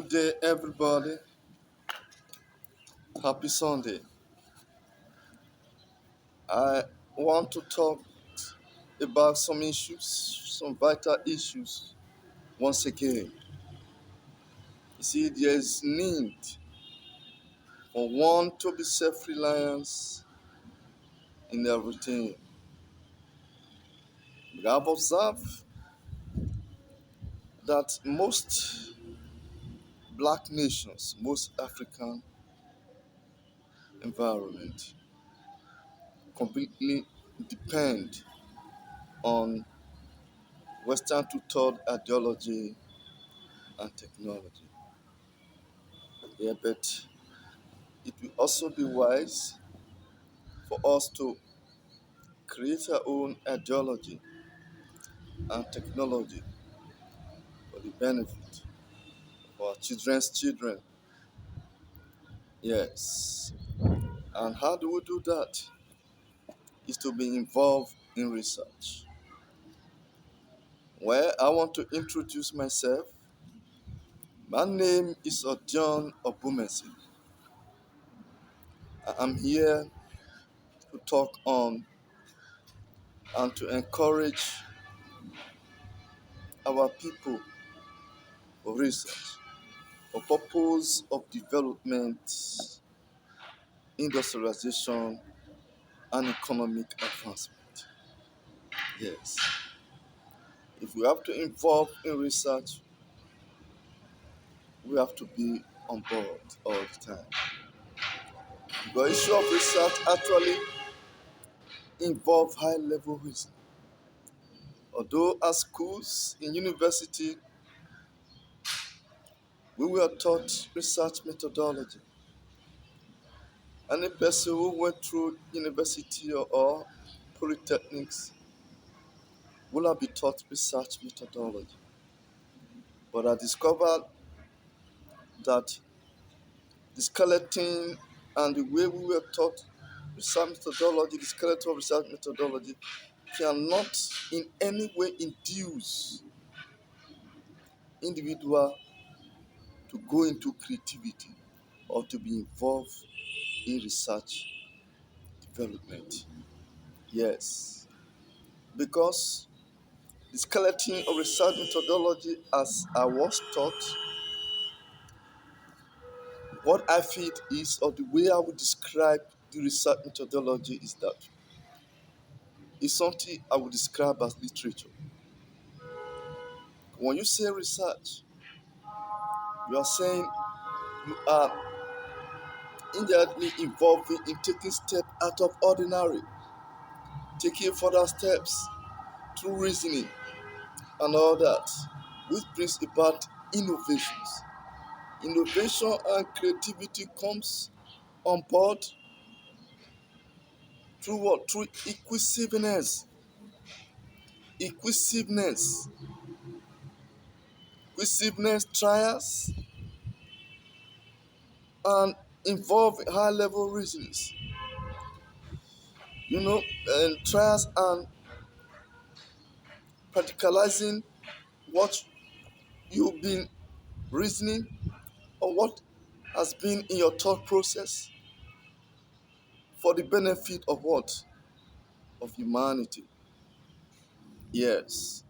Good day, everybody. Happy Sunday. I want to talk about some issues, some vital issues once again. You see, there is need for one to be self-reliant in everything. We have observed that most black nations, most African environment completely depend on Western two-third ideology and technology. Yeah, but it will also be wise for us to create our own ideology and technology for the benefit of our children's children. Yes. And how do we do that? Is to be involved in research. Well, I want to introduce myself. My name is Odion Obumesi. I'm here to talk on and to encourage our people for research for purpose of development, industrialization, and economic advancement. Yes. If we have to involve in research, we have to be on board all the time. The issue of research actually involve high level reasoning. Although at schools, in university, we were taught research methodology. Any person who went through university or polytechnics will have been taught research methodology. But I discovered that the skeleton and the way we were taught research methodology, the skeleton of research methodology, cannot in any way induce individual to go into creativity or to be involved in research development. Yes, because the skeleton of research methodology, as I was taught, what I feel is, or the way I would describe the research methodology is that it's something I would describe as literature. When you say research, you are saying you are indirectly involving in taking steps out of ordinary, taking further steps through reasoning and all that, which brings about innovations. Innovation and creativity comes on board through what? Through inquisitiveness. Inquisitiveness. Inquisitiveness trials and involve high level reasonings. And trials and practicalizing what you've been reasoning or what has been in your thought process for the benefit of what? Of humanity. Yes.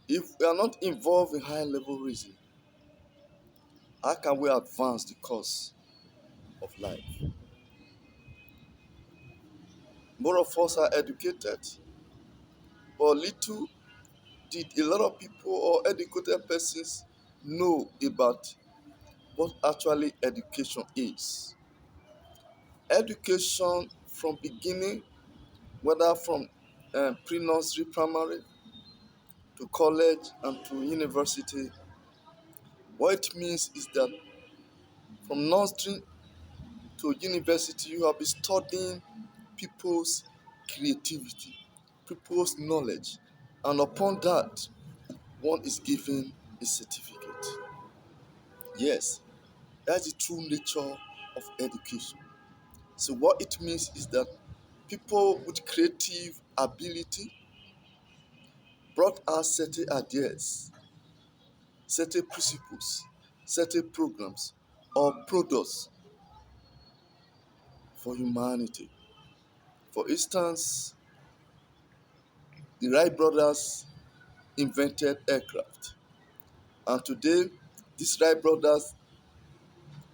If we are not involved in high level reasoning, how can we advance the cause of life? More of us are educated, but little did a lot of people or educated persons know about what actually education is. Education from beginning, whether from pre-nursery, primary, to college and to university, what it means is that from nursery to university, you have been studying people's creativity, people's knowledge, and upon that, one is given a certificate. Yes, that's the true nature of education. So what it means is that people with creative ability brought us certain ideas, certain principles, certain programs or products for humanity. For instance, the Wright brothers invented aircraft, and today these Wright brothers,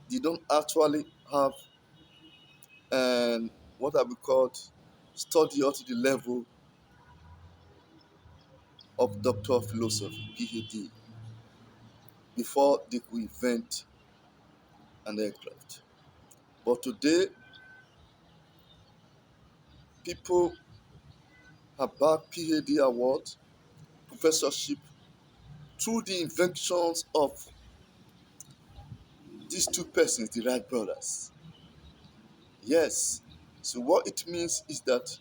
they don't actually have what have we called study up to the level of Doctor of Philosophy, PhD, before they could invent an aircraft. But today, people have bagged PhD awards, professorship, through the inventions of these two persons, the Wright brothers. Yes. So what it means is that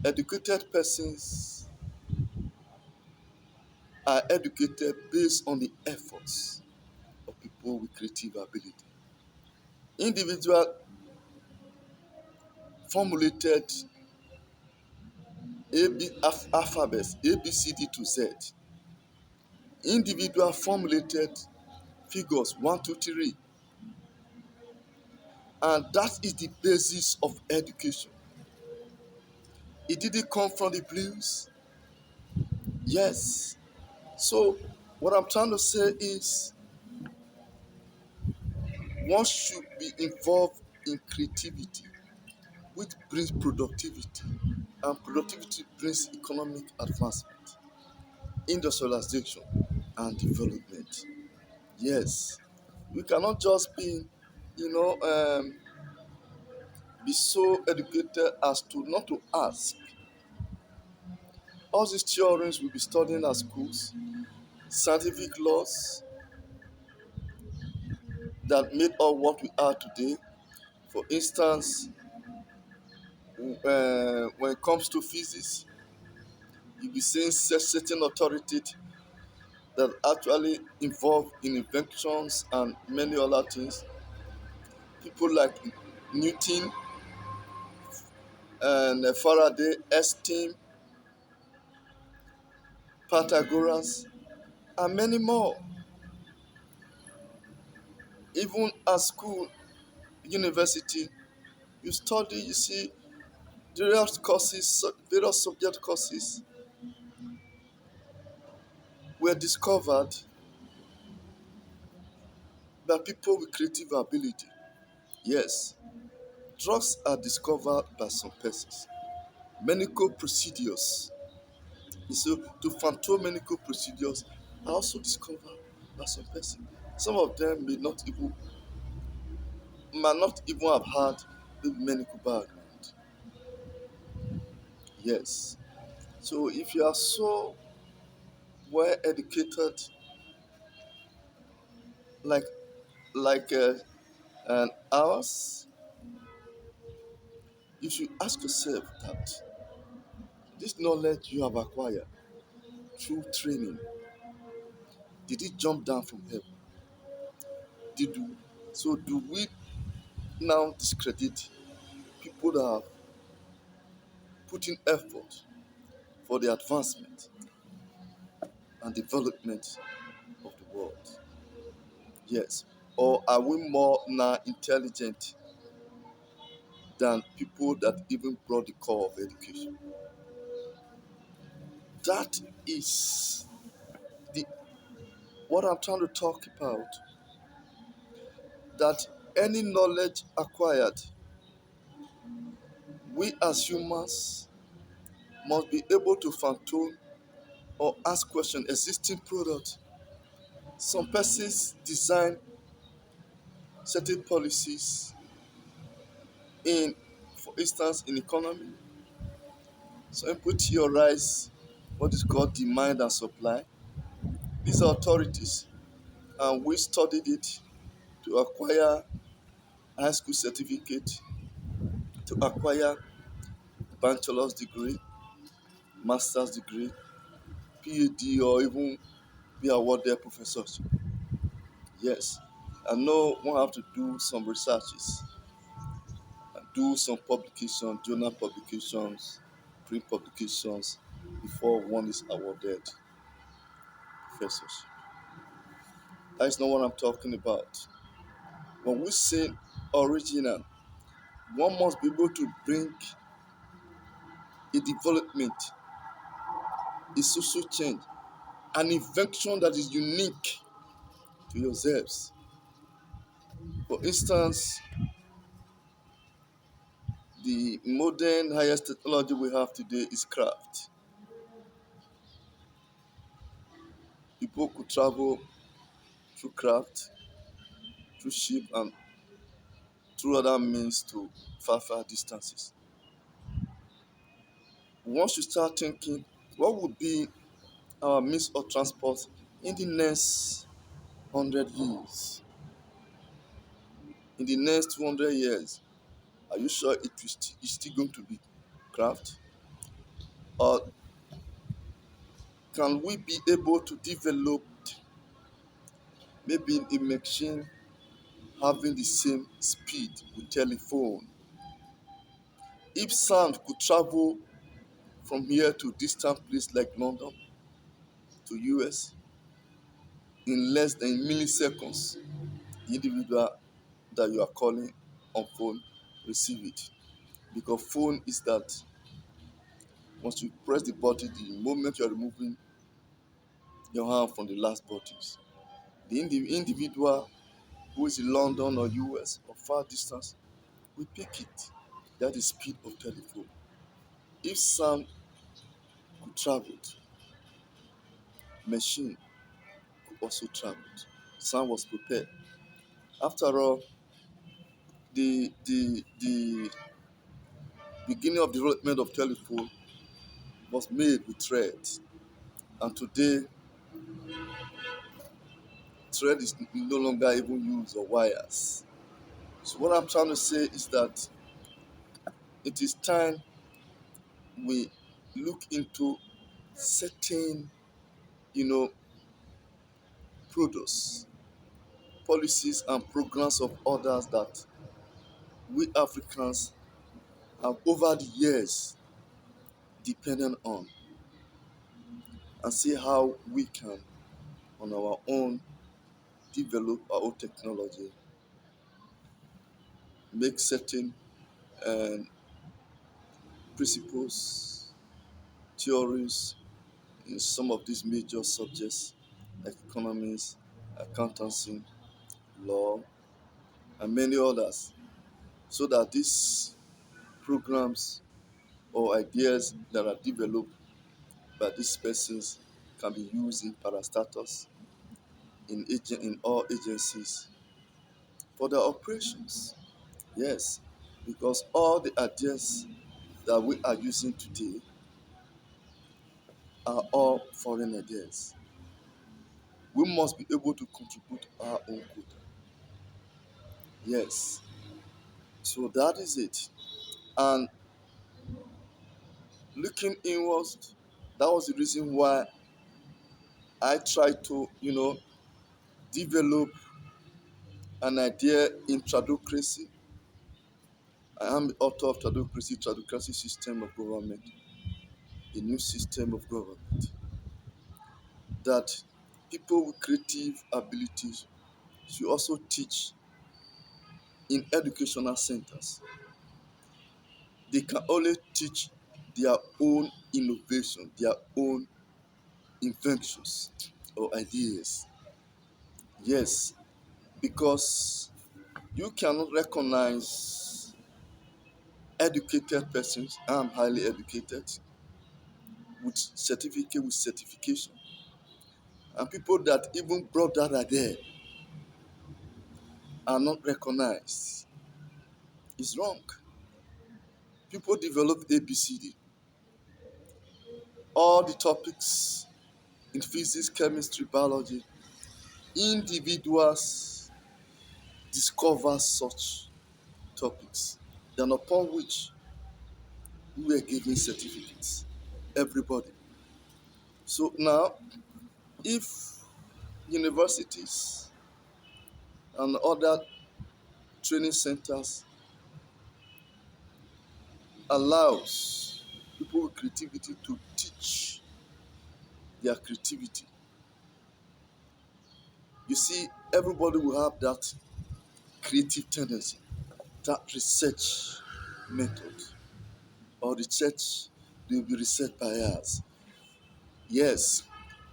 educated persons are educated based on the efforts of people with creative ability. Individual formulated alphabets A B C D to Z. Individual formulated figures 1 2 3, and that is the basis of education. It didn't come from the blues. Yes. So what I'm trying to say is one should be involved in creativity, which brings productivity, and productivity brings economic advancement, industrialization, and development. Yes, we cannot just be so educated as to not to ask. All these theorems we'll be studying at schools, scientific laws that made us what we are today. For instance, when it comes to physics, you'll be seeing certain authorities that actually involved in inventions and many other things. People like Newton and Faraday, Einstein, Pythagoras, and many more. Even at school, university, you study, you see various courses, various subject courses were discovered by people with creative ability. Yes, drugs are discovered by some persons. Medical procedures, so to phantom medical procedures are also discovered by some persons. Some of them might not even have had a medical background. Yes. So if you are so well educated, like like an ours, you should ask yourself that this knowledge you have acquired through training, did it jump down from heaven? Did you? So do we now discredit people that have put in effort for the advancement and development of the world? Yes. Or are we more now intelligent than people that even brought the core of education? That is the what I'm trying to talk about. That any knowledge acquired, we as humans must be able to fine-tune or ask questions existing product. Some persons design certain policies in, for instance, in economy. Some people theorize what is called demand and supply. These are authorities, and we studied it to acquire high school certificate, to acquire bachelor's degree, master's degree, PhD, or even be awarded professorship. Yes, I know one have to do some researches, do some publications, journal publications, print publications before one is awarded professorship. That's not what I'm talking about. When we say original, one must be able to bring a development, a social change, an invention that is unique to yourselves. For instance, the modern highest technology we have today is craft. People could travel through craft, through ship, and through other means to far, far distances. Once you start thinking, what would be our means of transport in the next 100 years? In the next 200 years, are you sure it's still going to be craft? Or can we be able to develop maybe a machine having the same speed with telephone? If sound could travel from here to distant place like London to US in less than milliseconds, the individual that you are calling on phone receive it. Because phone is that once you press the button, the moment you are removing your hand from the last buttons, the individual who is in London or US or far distance will pick it. That is speed of telephone. If sound could travel, machine could also travel. Sound was prepared. After all, the beginning of development of telephone was made with threads, and today thread is no longer even used or wires. So what I'm trying to say is that it is time we look into certain, you know, products, policies, and programs of others that we Africans have over the years depended on, and see how we can, on our own, develop our own technology, make certain um, principles, theories in some of these major subjects like economics, accountancy, law, and many others, so that these programs or ideas that are developed by these persons can be used in parastatus, in all agencies for their operations. Yes, because all the ideas that we are using today are all foreign ideas. We must be able to contribute our own quota. Yes, so that is it. And looking inwards, that was the reason why I tried to, develop an idea in Tradocracy. I am the author of Tradocracy System of Government, a new system of government that people with creative abilities should also teach in educational centers. They can only teach their own innovation, their own inventions or ideas. Yes, because you cannot recognize educated persons. I'm highly educated with certification, and people that even brought that idea are not recognized. It's wrong. People develop ABCD. All the topics in physics, chemistry, biology, individuals discover such topics, then upon which we were given certificates. Everybody. So now, if universities and other training centers allows people with creativity to teach their creativity, You see, everybody will have that creative tendency, that research method, or research, they will be research bias. Yes,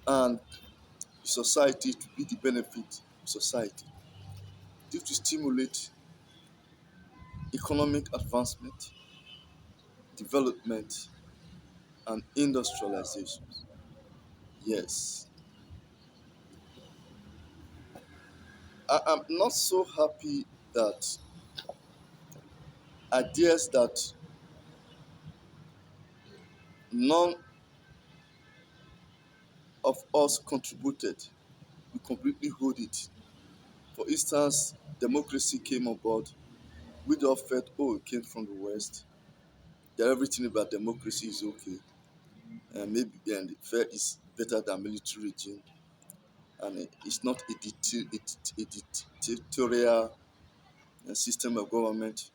and society to be the benefit of society. This will stimulate economic advancement, development, and industrialization. Yes, I am not so happy that ideas that none of us contributed, we completely hold it. For instance, democracy came on board. We all felt, oh, it came from the West, that everything about democracy is okay. And maybe and fair is better than military regime. And it's not a dictatorial system of government.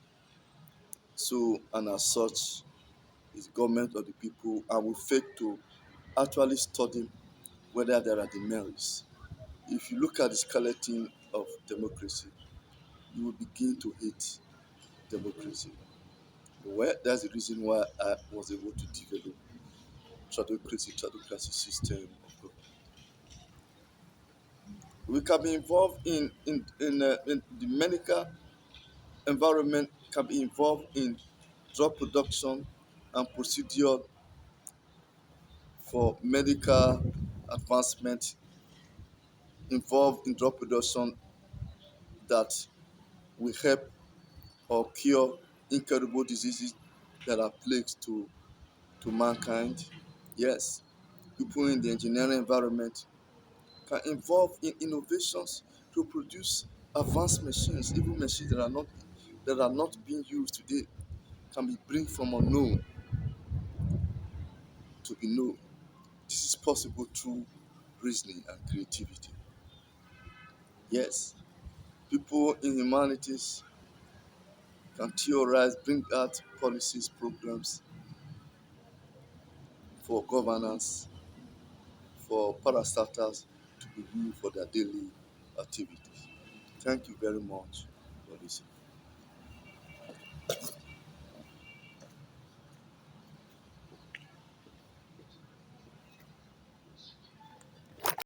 So, and as such, it's government of the people. And we fail to actually study whether there are the merits. If you look at the skeleton of democracy, you will begin to hate democracy. Well, that's the reason why I was able to develop tradocracy system of government. We can be involved in the medical environment, can be involved in drug production and procedure for medical advancement, involved in drug production that will help or cure incurable diseases that are plagues to mankind. Yes, people in the engineering environment can involve in innovations to produce advanced machines, even machines that are not being used today, can be bring from unknown to be known. This is possible through reasoning and creativity. Yes, people in humanities can theorize, bring out policies, programs for governance, for parastatals to be used for their daily activities. Thank you very much for listening.